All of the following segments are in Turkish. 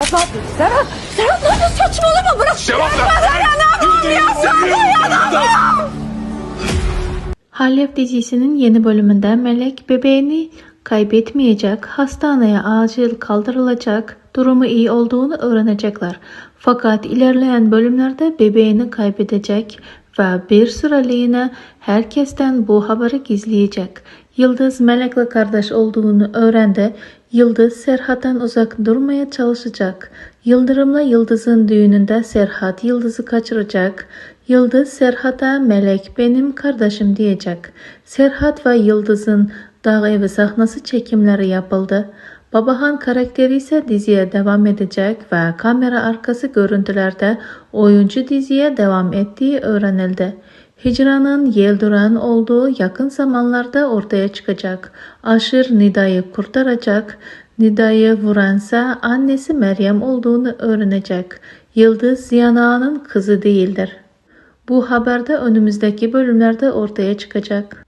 Serhat ne yapıyorsun? Saçmalama, bırak. Cevap ver. Dayanamıyorum. Alev dizisinin yeni bölümünde Melek bebeğini kaybetmeyecek, hastaneye acil kaldırılacak, durumu iyi olduğunu öğrenecekler. Fakat ilerleyen bölümlerde bebeğini kaybedecek ve bir süreliğine herkesten bu haberi gizleyecek. Yıldız Melek'le kardeş olduğunu öğrendi. Yıldız Serhat'tan uzak durmaya çalışacak. Yıldırım'la Yıldız'ın düğününde Serhat Yıldız'ı kaçıracak. Yıldız Serhat'a Melek benim kardeşim diyecek. Serhat ve Yıldız'ın dağ evi sahnesi çekimleri yapıldı. Babahan karakteri ise diziye devam edecek ve kamera arkası görüntülerde oyuncu diziye devam ettiği öğrenildi. Hicran'ın Yelduran olduğu yakın zamanlarda ortaya çıkacak. Aşır Nida'yı kurtaracak. Nida'yı vuransa annesi Meryem olduğunu öğrenecek. Yıldız Ziyana'nın kızı değildir. Bu haberde önümüzdeki bölümlerde ortaya çıkacak.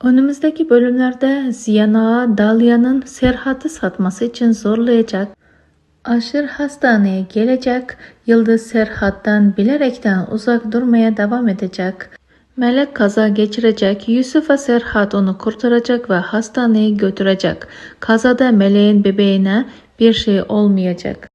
Önümüzdeki bölümlerde Ziyana Dalya'nın Serhat'ı satması için zorlayacak. Aşır hastaneye gelecek. Yıldız Serhat'tan bilerekten uzak durmaya devam edecek. Melek kaza geçirecek. Yusuf ve Serhat onu kurtaracak ve hastaneye götürecek. Kazada Melek'in bebeğine bir şey olmayacak.